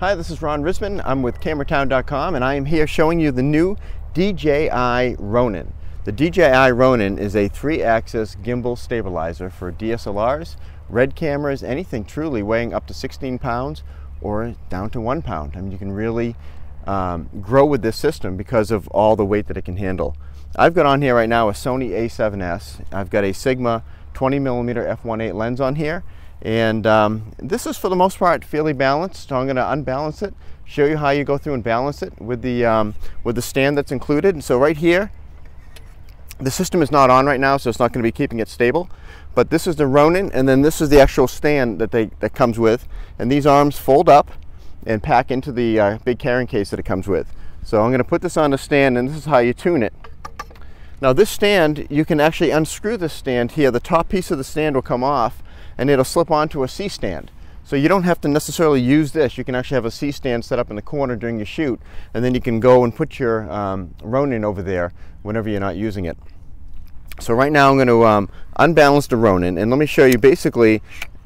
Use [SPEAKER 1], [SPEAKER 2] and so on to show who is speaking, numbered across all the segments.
[SPEAKER 1] Hi, this is Ron Risman. I'm with CameraTown.com and I am here showing you the new DJI Ronin. The DJI Ronin is a 3-axis gimbal stabilizer for DSLRs, RED cameras, anything truly weighing up to 16 pounds or down to 1 pound. I mean, you can really grow with this system because of all the weight that it can handle. I've got on here right now a Sony a7S. I've got a Sigma 20mm f1.8 lens on here. And this is for the most part fairly balanced, so I'm going to unbalance it, show you how you go through and balance it with the stand that's included. And so right here, the system is not on right now, so it's not going to be keeping it stable. But this is the Ronin, and then this is the actual stand that comes with. And these arms fold up and pack into the big carrying case that it comes with. So I'm going to put this on the stand, and this is how you tune it. Now this stand, you can actually unscrew this stand here. The top piece of the stand will come off, and it'll slip onto a C-stand. So you don't have to necessarily use this. You can actually have a C-stand set up in the corner during your shoot, and then you can go and put your Ronin over there whenever you're not using it. So right now I'm going to unbalance the Ronin, and let me show you basically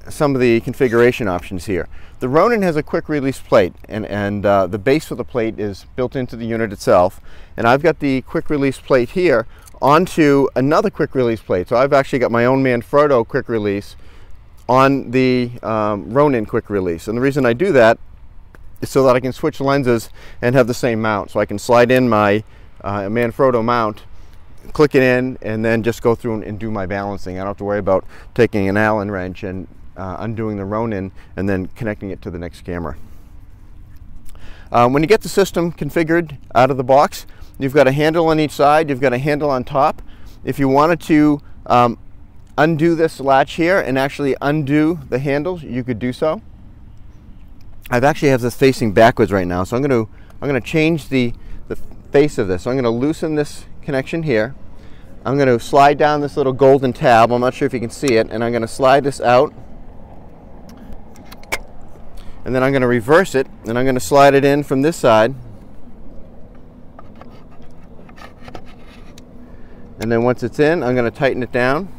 [SPEAKER 1] some of the configuration options here. The Ronin has a quick release plate, and the base for the plate is built into the unit itself, and I've got the quick release plate here onto another quick release plate. So I've actually got my own Manfrotto quick release on the Ronin quick release. And the reason I do that is so that I can switch lenses and have the same mount. So I can slide in my Manfrotto mount, click it in, and then just go through and do my balancing. I don't have to worry about taking an Allen wrench and undoing the Ronin and then connecting it to the next camera. When you get the system configured out of the box, you've got a handle on each side, you've got a handle on top. If you wanted to undo this latch here and actually undo the handles, you could do so. I've actually have this facing backwards right now, so I'm going to change the face of this. So I'm going to loosen this connection here. I'm going to slide down this little golden tab. I'm not sure if you can see it, and I'm going to slide this out, and then I'm going to reverse it, and I'm going to slide it in from this side. And then once it's in, I'm going to tighten it down.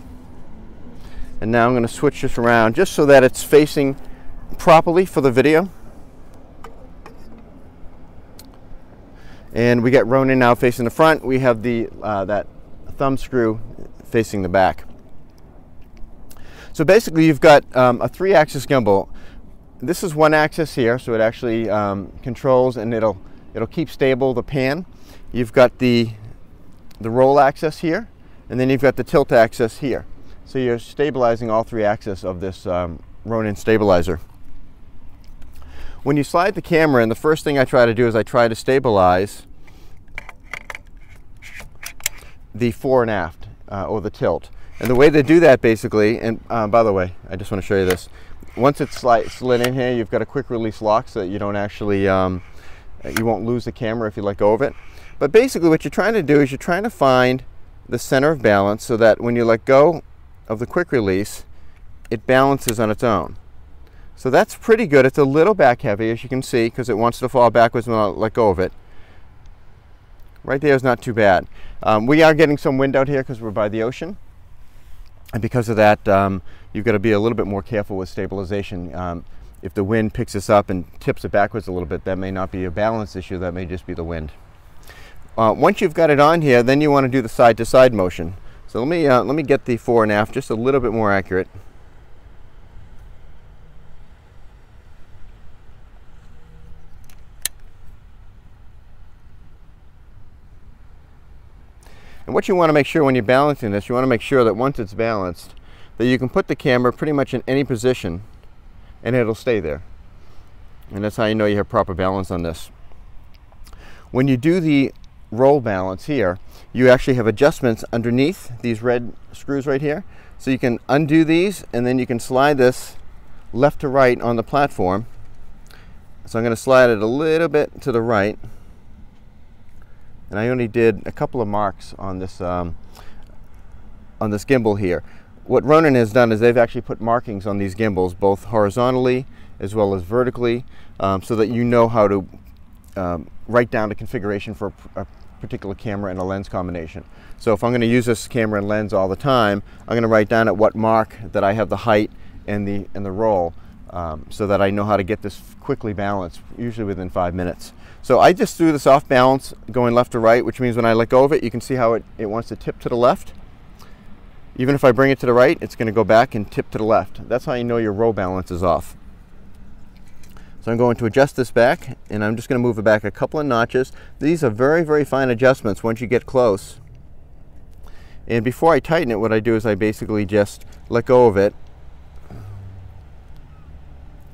[SPEAKER 1] And now I'm going to switch this around just so that it's facing properly for the video. And we get Ronin now facing the front. We have the that thumb screw facing the back. So basically you've got a 3-axis gimbal. This is 1 axis here, so it actually controls and it'll keep stable the pan. You've got the roll axis here, and then you've got the tilt axis here. So you're stabilizing all 3 axes of this Ronin stabilizer. When you slide the camera in, the first thing I try to do is I try to stabilize the fore and aft, or the tilt. And the way to do that basically, and by the way, I just want to show you this. Once it's slid in here, you've got a quick release lock so that you don't actually, you won't lose the camera if you let go of it. But basically what you're trying to do is you're trying to find the center of balance so that when you let go of the quick release, it balances on its own. So that's pretty good. It's a little back heavy, as you can see, because it wants to fall backwards when I let go of it. Right there is not too bad. We are getting some wind out here because we're by the ocean, and because of that you've got to be a little bit more careful with stabilization. If the wind picks us up and tips it backwards a little bit, that may not be a balance issue, that may just be the wind. Once you've got it on here, then you want to do the side-to-side motion. So let me get the fore and aft just a little bit more accurate. And what you want to make sure when you're balancing this, you want to make sure that once it's balanced, that you can put the camera pretty much in any position and it'll stay there. And that's how you know you have proper balance on this. When you do the roll balance here, you actually have adjustments underneath these red screws right here. So you can undo these, and then you can slide this left to right on the platform. So I'm going to slide it a little bit to the right. And I only did a couple of marks on this gimbal here. What Ronin has done is they've actually put markings on these gimbals, both horizontally as well as vertically, so that you know how to write down the configuration for a particular camera and a lens combination. So if I'm going to use this camera and lens all the time, I'm going to write down at what mark that I have the height and the roll so that I know how to get this quickly balanced, usually within 5 minutes. So I just threw this off balance going left to right, which means when I let go of it, you can see how it wants to tip to the left. Even if I bring it to the right, it's going to go back and tip to the left. That's how you know your row balance is off. So I'm going to adjust this back, and I'm just going to move it back a couple of notches. These are very, very fine adjustments once you get close. And before I tighten it, what I do is I basically just let go of it.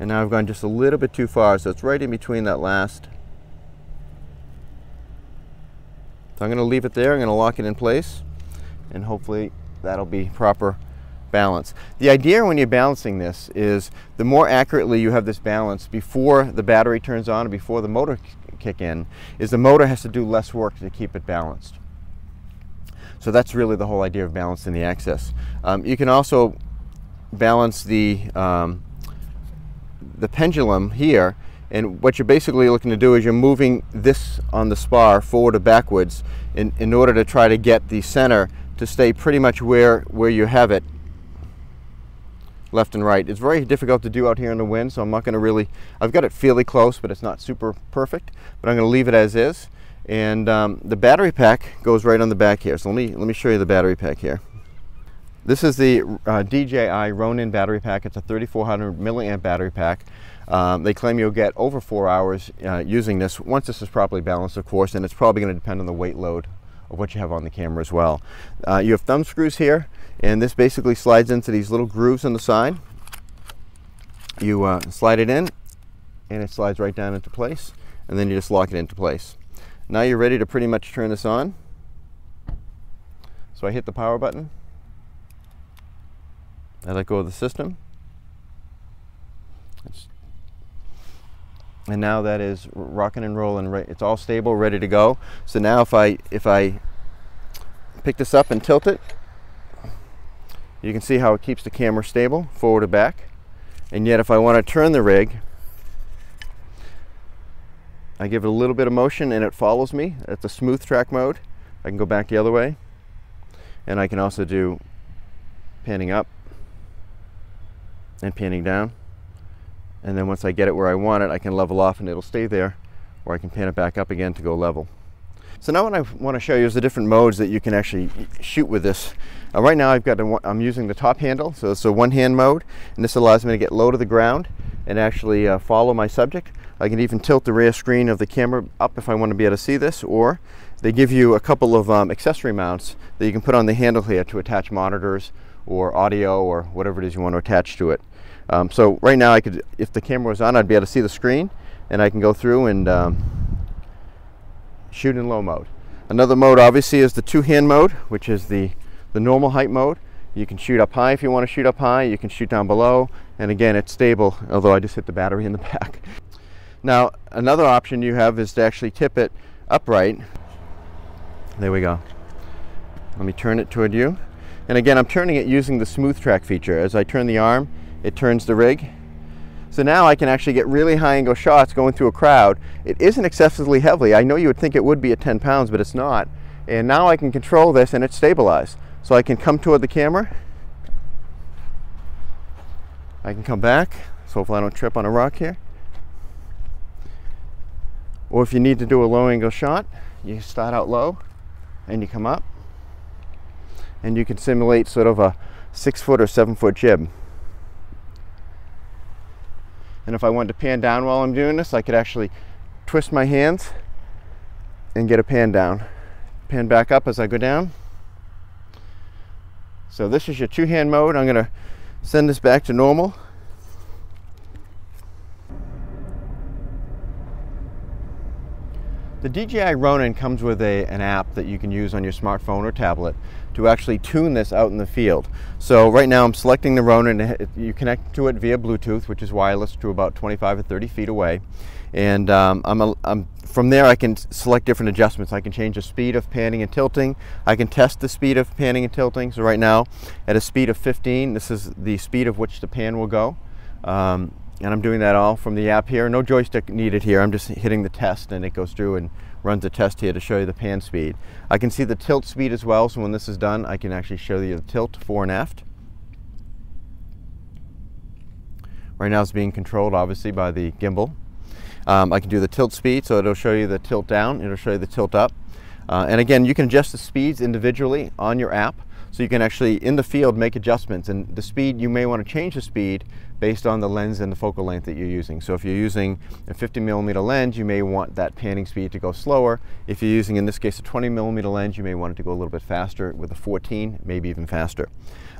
[SPEAKER 1] And now I've gone just a little bit too far, so it's right in between that last. So I'm going to leave it there. I'm going to lock it in place, and hopefully that'll be proper balance. The idea when you're balancing this is the more accurately you have this balance before the battery turns on, or before the motor kick in, is the motor has to do less work to keep it balanced. So that's really the whole idea of balancing the axis. You can also balance the pendulum here, and what you're basically looking to do is you're moving this on the spar forward or backwards in order to try to get the center to stay pretty much where you have it, left and right. It's very difficult to do out here in the wind, so I'm not going to really, I've got it fairly close, but it's not super perfect, but I'm going to leave it as is. And the battery pack goes right on the back here. So let me show you the battery pack here. This is the DJI Ronin battery pack. It's a 3400 milliamp battery pack. They claim you'll get over 4 hours using this, once this is properly balanced, of course, and it's probably going to depend on the weight load of what you have on the camera as well. You have thumb screws here, and this basically slides into these little grooves on the side. You slide it in, and it slides right down into place, and then you just lock it into place. Now you're ready to pretty much turn this on. So I hit the power button. I let go of the system. And now that is rocking and rolling. It's all stable, ready to go. So now if I pick this up and tilt it, you can see how it keeps the camera stable, forward or back. And yet if I want to turn the rig, I give it a little bit of motion and it follows me. It's a smooth track mode. I can go back the other way. And I can also do panning up and panning down. And then once I get it where I want it, I can level off and it'll stay there, or I can pan it back up again to go level. So now what I want to show you is the different modes that you can actually shoot with this. Right now I'm using the top handle, so it's a one-hand mode, and this allows me to get low to the ground and actually follow my subject. I can even tilt the rear screen of the camera up if I want to be able to see this, or they give you a couple of accessory mounts that you can put on the handle here to attach monitors or audio or whatever it is you want to attach to it. So right now, if the camera was on, I'd be able to see the screen, and I can go through and shoot in low mode. Another mode, obviously, is the two-hand mode, which is the normal height mode. You can shoot up high if you want to shoot up high. You can shoot down below, and again, it's stable, although I just hit the battery in the back. Now, another option you have is to actually tip it upright. There we go. Let me turn it toward you. And again, I'm turning it using the smooth track feature. As I turn the arm, it turns the rig. So now I can actually get really high angle shots going through a crowd. It isn't excessively heavy. I know you would think it would be at 10 pounds, but it's not. And now I can control this and it's stabilized. So I can come toward the camera. I can come back, so hopefully I don't trip on a rock here. Or if you need to do a low angle shot, you start out low and you come up. And you can simulate sort of a 6-foot or 7-foot jib. And if I wanted to pan down while I'm doing this, I could actually twist my hands and get a pan down. Pan back up as I go down. So this is your two-hand mode. I'm going to send this back to normal. The DJI Ronin comes with an app that you can use on your smartphone or tablet to actually tune this out in the field. So right now I'm selecting the Ronin. You connect to it via Bluetooth, which is wireless, to about 25 or 30 feet away. And from there I can select different adjustments. I can change the speed of panning and tilting. I can test the speed of panning and tilting. So right now at a speed of 15, this is the speed of which the pan will go. And I'm doing that all from the app here. No joystick needed here. I'm just hitting the test and it goes through and runs a test here to show you the pan speed. I can see the tilt speed as well, so when this is done I can actually show you the tilt fore and aft. Right now it's being controlled obviously by the gimbal. I can do the tilt speed, so it'll show you the tilt down, it'll show you the tilt up. And again, you can adjust the speeds individually on your app, so you can actually in the field make adjustments. And the speed, you may want to change the speed based on the lens and the focal length that you're using. So if you're using a 50mm lens, you may want that panning speed to go slower. If you're using, in this case, a 20mm lens, you may want it to go a little bit faster. With a 14, maybe even faster.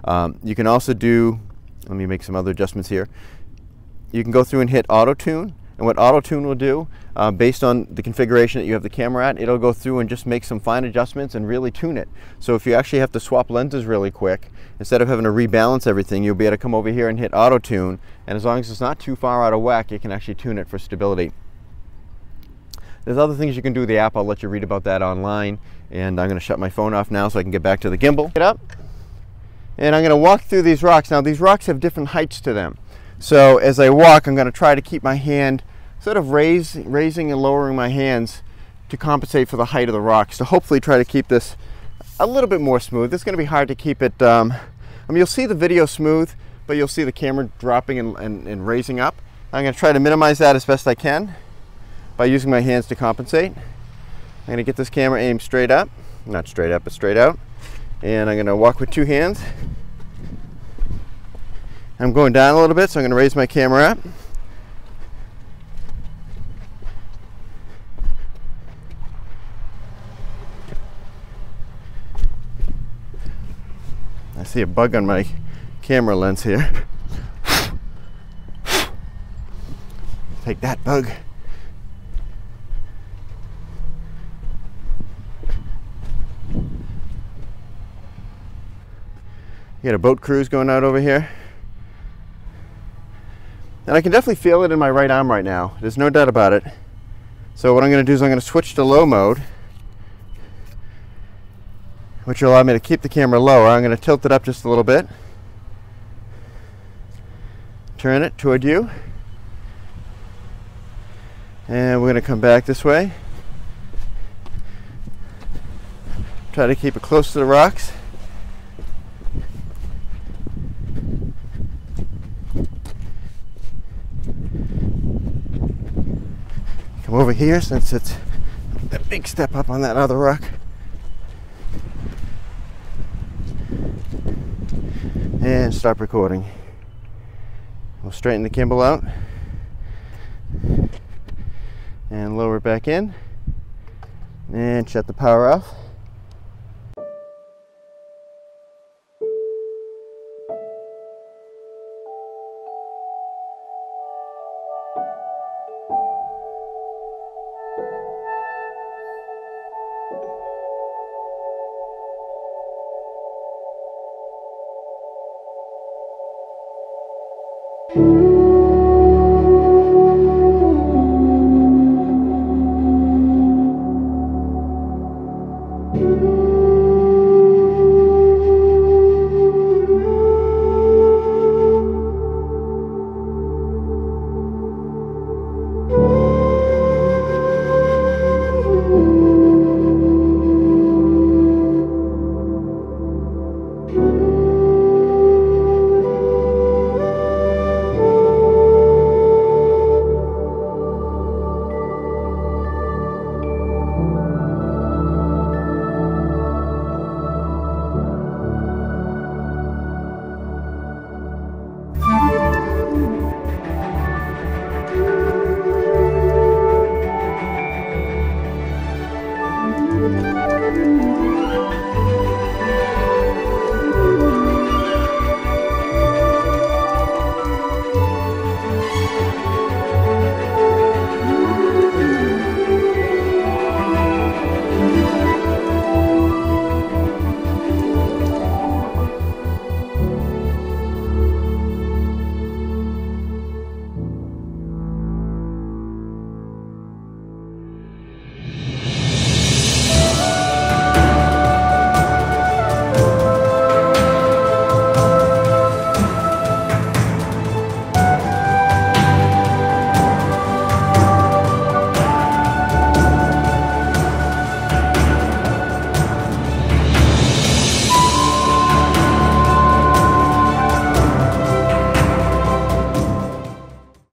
[SPEAKER 1] You can also do, let me make some other adjustments here. You can go through and hit auto tune. And what auto tune will do, based on the configuration that you have the camera at, it'll go through and just make some fine adjustments and really tune it. So if you actually have to swap lenses really quick, instead of having to rebalance everything, you'll be able to come over here and hit auto tune. And as long as it's not too far out of whack, you can actually tune it for stability. There's other things you can do with the app. I'll let you read about that online. And I'm going to shut my phone off now so I can get back to the gimbal. Get up. And I'm going to walk through these rocks. Now these rocks have different heights to them. So as I walk, I'm going to try to keep my hand sort of raising and lowering my hands to compensate for the height of the rocks, to hopefully try to keep this a little bit more smooth. It's going to be hard to keep it, I mean, you'll see the video smooth, but you'll see the camera dropping and raising up. I'm going to try to minimize that as best I can by using my hands to compensate. I'm going to get this camera aimed straight up, not straight up, but straight out. And I'm going to walk with two hands. I'm going down a little bit, so I'm going to raise my camera up. I see a bug on my camera lens here. Take that, bug. You got a boat cruise going out over here. And I can definitely feel it in my right arm right now. There's no doubt about it. So what I'm going to do is I'm going to switch to low mode, which will allow me to keep the camera lower. I'm going to tilt it up just a little bit. Turn it toward you. And we're going to come back this way. Try to keep it close to the rocks. Come over here, since it's a big step up on that other rock. And stop recording. We'll straighten the gimbal out and lower it back in and shut the power off.